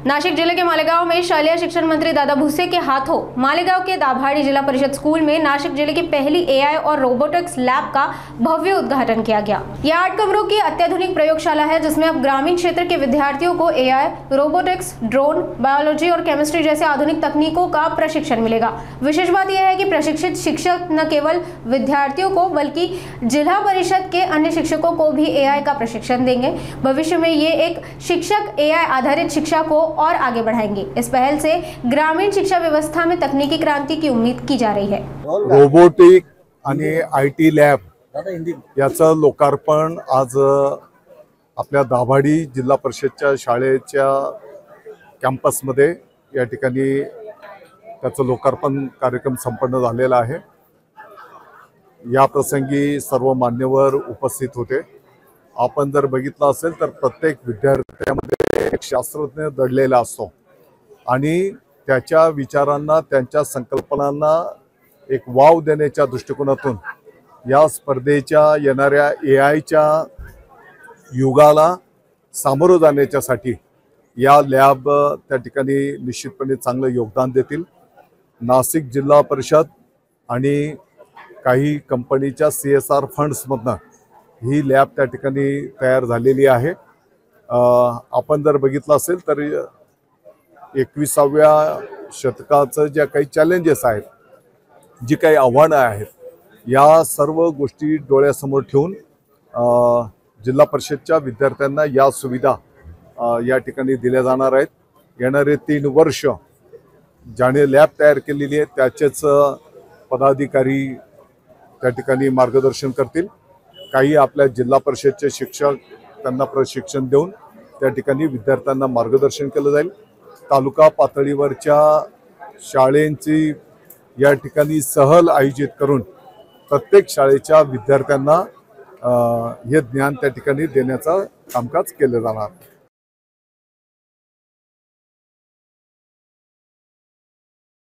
नासिक जिले के मालेगांव में शालेय शिक्षण मंत्री दादा भुसे के हाथों मालेगांव के दाभाड़ी जिला परिषद स्कूल में नासिक जिले की पहली एआई और रोबोटिक्स लैब का भव्य उद्घाटन किया गया। यह 8 कमरों की अत्याधुनिक प्रयोगशाला है, जिसमें अब ग्रामीण क्षेत्र के विद्यार्थियों को एआई, रोबोटिक्स, ड्रोन, बायोलॉजी और केमिस्ट्री जैसे आधुनिक तकनीकों का प्रशिक्षण मिलेगा। विशेष बात यह है कि प्रशिक्षित शिक्षक न केवल विद्यार्थियों को बल्कि जिला परिषद के अन्य शिक्षकों को भी एआई का प्रशिक्षण देंगे। भविष्य में ये एक शिक्षक एआई आधारित शिक्षा को और आगे बढ़ाएंगे। इस पहल से ग्रामीण शिक्षा व्यवस्था में तकनीकी क्रांति की उम्मीद की जा रही है। रोबोटिक आणि आयटी लॅब याचं लोकार्पण आज आपल्या दाभाडी जिल्हा परिषदच्या शाळेच्या कॅम्पसमध्ये या ठिकाणी त्याचं लोकार्पण कार्यक्रम संपन्न झालेला आहे। या प्रसंगी सर्व मान्यवर उपस्थित होते। आपण जर बघितलं असेल तर प्रत्येक विद्यार्थ्यामध्ये एक शास्त्रज्ञ दडलेला असतो आणि त्याच्या विचारांना, त्यांच्या संकल्पनांना एक वाव देण्याच्या दृष्टिकोनातून या स्पर्धेच्या येणाऱ्या एआयच्या युगाला सामोरं जाण्यासाठी या लॅब त्या ठिकाणी निश्चितपणे चांगलं योगदान देतील। नासिक जिल्हा परिषद आणि काही कंपनीच्या CSR फंड्समधनं ही लॅब त्या ठिकाणी तयार झालेली आहे। आपण जर बघितलं असेल तर 21व्या शतकाचं जे काही चॅलेंजेस आहेत, जी काही आव्हानं आहेत, या सर्व गोष्टी डोळ्यासमोर ठेवून जिल्हा परिषदच्या विद्यार्थ्यांना या सुविधा या ठिकाणी दिल्या जाणार आहेत। येणारे 3 वर्ष ज्याने लॅब तयार केलेली आहे त्याचेच पदाधिकारी त्या ठिकाणी मार्गदर्शन करतील। काही आपल्या जिल्हा परिषदचे शिक्षक त्यांना प्रशिक्षण देऊन त्या ठिकाणी विद्यार्थ्यांना मार्गदर्शन केलं जाईल। तालुका पातळीवरच्या शाळांची या ठिकाणी सहल आयोजित करून प्रत्येक शाळेच्या विद्यार्थ्यांना हे ज्ञान त्या ठिकाणी देण्याचं कामकाज केलं जाणार।